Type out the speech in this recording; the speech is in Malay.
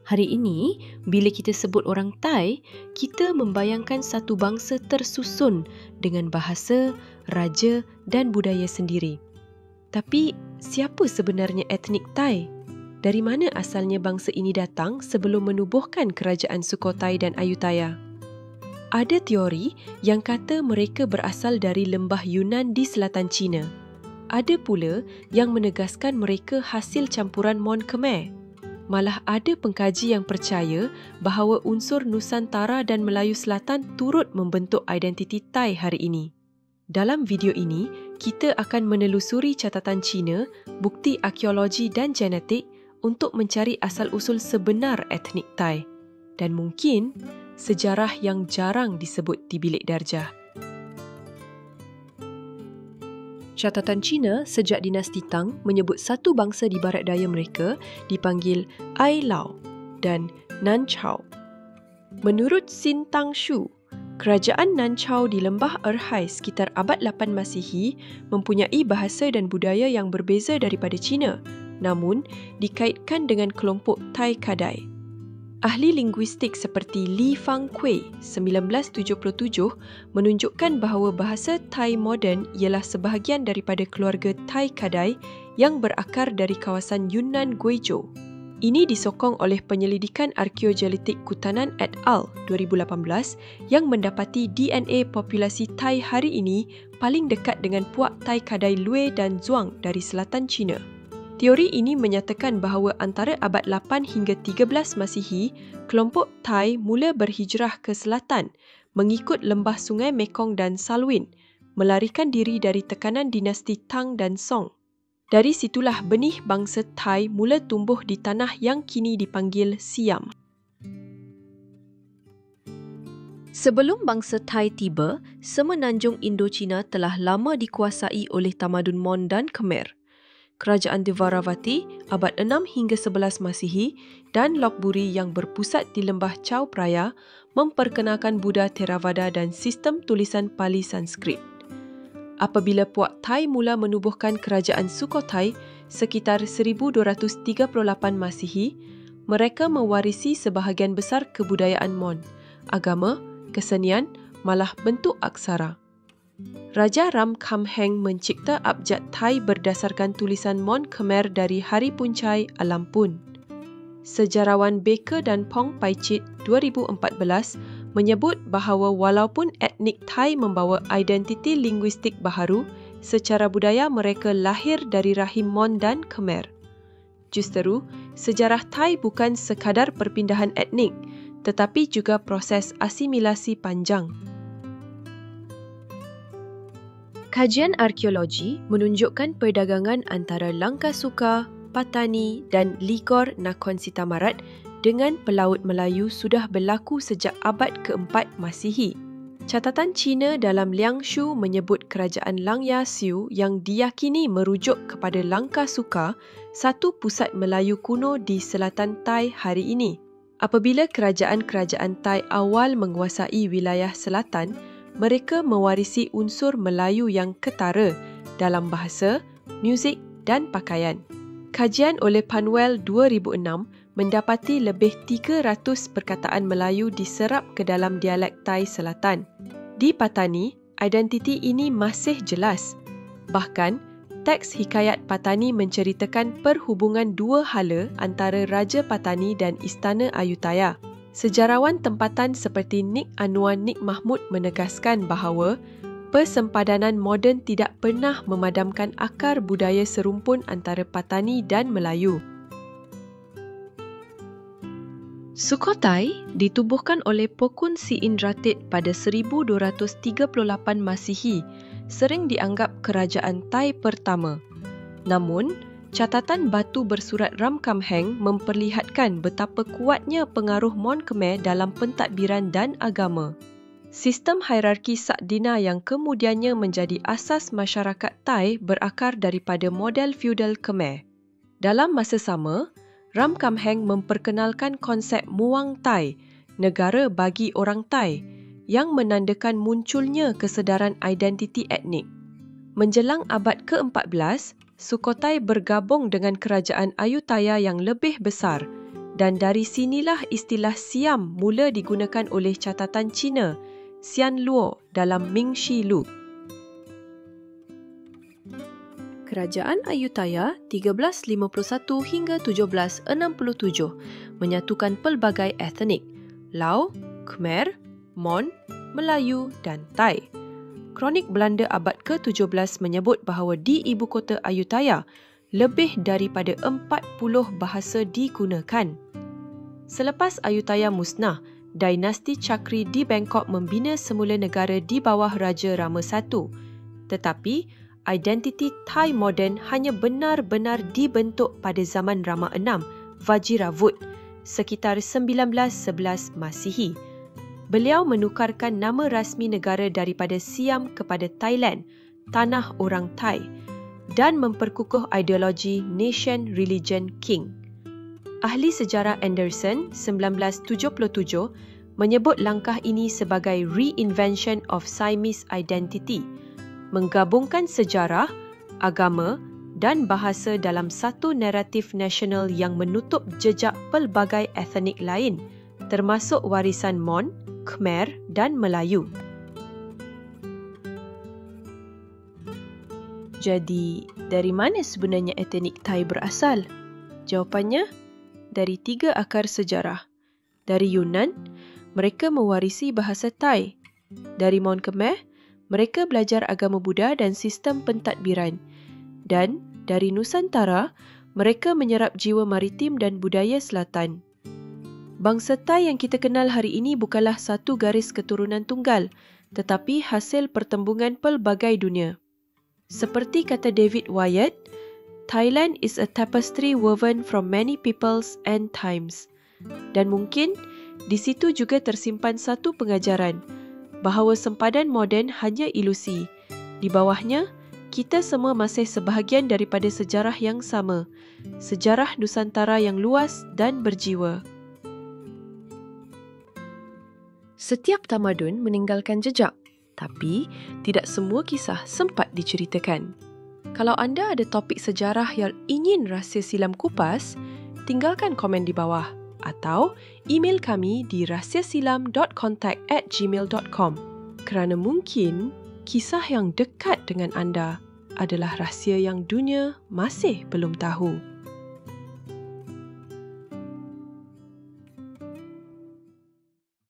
Hari ini, bila kita sebut orang Thai, kita membayangkan satu bangsa tersusun dengan bahasa, raja dan budaya sendiri. Tapi, siapa sebenarnya etnik Thai? Dari mana asalnya bangsa ini datang sebelum menubuhkan kerajaan Sukhothai dan Ayutthaya? Ada teori yang kata mereka berasal dari lembah Yunan di selatan China. Ada pula yang menegaskan mereka hasil campuran Mon Khmer. Malah ada pengkaji yang percaya bahawa unsur Nusantara dan Melayu Selatan turut membentuk identiti Thai hari ini. Dalam video ini, kita akan menelusuri catatan Cina, bukti arkeologi dan genetik untuk mencari asal-usul sebenar etnik Thai dan mungkin sejarah yang jarang disebut di bilik darjah. Catatan Cina sejak dinasti Tang menyebut satu bangsa di barat daya mereka dipanggil Ai Lao dan Nan Chao. Menurut Sin Tang Shu, kerajaan Nan Chao di lembah Erhai sekitar abad 8 Masihi mempunyai bahasa dan budaya yang berbeza daripada Cina, namun dikaitkan dengan kelompok Thai Kadai. Ahli linguistik seperti Li Fang Kuei 1977 menunjukkan bahawa bahasa Thai moden ialah sebahagian daripada keluarga Thai Kadai yang berakar dari kawasan Yunnan Guizhou. Ini disokong oleh penyelidikan arkeogenetik Kutanan et al. 2018 yang mendapati DNA populasi Thai hari ini paling dekat dengan puak Thai Kadai Lue dan Zhuang dari selatan China. Teori ini menyatakan bahawa antara abad 8 hingga 13 Masihi, kelompok Thai mula berhijrah ke selatan mengikut lembah sungai Mekong dan Salween, melarikan diri dari tekanan dinasti Tang dan Song. Dari situlah benih bangsa Thai mula tumbuh di tanah yang kini dipanggil Siam. Sebelum bangsa Thai tiba, semenanjung Indochina telah lama dikuasai oleh tamadun Mon dan Khmer. Kerajaan Dvaravati abad 6 hingga 11 Masihi dan Lopburi yang berpusat di lembah Chao Phraya memperkenalkan Buddha Theravada dan sistem tulisan Pali Sanskrit. Apabila puak Thai mula menubuhkan kerajaan Sukhothai sekitar 1238 Masihi, mereka mewarisi sebahagian besar kebudayaan Mon, agama, kesenian, malah bentuk aksara. Raja Ram Khamhaeng mencipta abjad Thai berdasarkan tulisan Mon Khmer dari Hari Puncai Alampun. Sejarawan Baker dan Pong Pai Chit 2014 menyebut bahawa walaupun etnik Thai membawa identiti linguistik baharu, secara budaya mereka lahir dari rahim Mon dan Khmer. Justeru, sejarah Thai bukan sekadar perpindahan etnik, tetapi juga proses asimilasi panjang. Kajian arkeologi menunjukkan perdagangan antara Langkasuka, Patani dan Ligor Nakhon Sitamarat dengan pelaut Melayu sudah berlaku sejak abad ke-4 Masihi. Catatan Cina dalam Liangshu menyebut kerajaan Langya Siu yang diyakini merujuk kepada Langkasuka, satu pusat Melayu kuno di selatan Thai hari ini. Apabila kerajaan-kerajaan Thai awal menguasai wilayah selatan, mereka mewarisi unsur Melayu yang ketara dalam bahasa, muzik dan pakaian. Kajian oleh Panwell 2006 mendapati lebih 300 perkataan Melayu diserap ke dalam dialek Thai Selatan. Di Patani, identiti ini masih jelas. Bahkan, teks hikayat Patani menceritakan perhubungan dua hala antara Raja Patani dan Istana Ayutthaya. Sejarawan tempatan seperti Nik Anwar Nik Mahmud menegaskan bahawa persempadanan moden tidak pernah memadamkan akar budaya serumpun antara Patani dan Melayu. Sukhothai ditubuhkan oleh Pokun Siin Ratit pada 1238 Masihi, sering dianggap kerajaan Thai pertama. Namun, catatan batu bersurat Ram Khamhaeng memperlihatkan betapa kuatnya pengaruh Mon Khmer dalam pentadbiran dan agama. Sistem hierarki Sakdina yang kemudiannya menjadi asas masyarakat Thai berakar daripada model feudal Khmer. Dalam masa sama, Ram Khamhaeng memperkenalkan konsep Muang Thai, negara bagi orang Thai, yang menandakan munculnya kesedaran identiti etnik. Menjelang abad ke-14, Sukhothai bergabung dengan kerajaan Ayutthaya yang lebih besar Dan dari sinilah istilah Siam mula digunakan oleh catatan Cina, Xian Luo dalam Ming Shi Lu. Kerajaan Ayutthaya 1351 hingga 1767 menyatukan pelbagai etnik, Lao, Khmer, Mon, Melayu dan Thai. Kronik Belanda abad ke-17 menyebut bahawa di ibu kota Ayutthaya, lebih daripada 40 bahasa digunakan. Selepas Ayutthaya musnah, dinasti Chakri di Bangkok membina semula negara di bawah Raja Rama I. Tetapi, identiti Thai moden hanya benar-benar dibentuk pada zaman Rama VI, Vajiravuth, sekitar 1911 Masihi. Beliau menukarkan nama rasmi negara daripada Siam kepada Thailand, tanah orang Thai, dan memperkukuh ideologi Nation Religion King. Ahli sejarah Anderson 1977 menyebut langkah ini sebagai reinvention of Siamese identity, menggabungkan sejarah, agama dan bahasa dalam satu naratif nasional yang menutup jejak pelbagai etnik lain, termasuk warisan Mon, Khmer dan Melayu. Jadi, dari mana sebenarnya etnik Thai berasal? Jawapannya, dari 3 akar sejarah. Dari Yunan, mereka mewarisi bahasa Thai. Dari Mon Khmer, mereka belajar agama Buddha dan sistem pentadbiran. Dan dari Nusantara, mereka menyerap jiwa maritim dan budaya selatan. Bangsa Thai yang kita kenal hari ini bukanlah satu garis keturunan tunggal, tetapi hasil pertembungan pelbagai dunia. Seperti kata David Wyatt, Thailand is a tapestry woven from many peoples and times. Dan mungkin di situ juga tersimpan satu pengajaran, bahawa sempadan moden hanya ilusi. Di bawahnya, kita semua masih sebahagian daripada sejarah yang sama, sejarah Nusantara yang luas dan berjiwa. Setiap tamadun meninggalkan jejak, tapi tidak semua kisah sempat diceritakan. Kalau anda ada topik sejarah yang ingin Rahsia Silam kupas, tinggalkan komen di bawah atau email kami di rahsiasilam.contact@gmail.com kerana mungkin kisah yang dekat dengan anda adalah rahsia yang dunia masih belum tahu.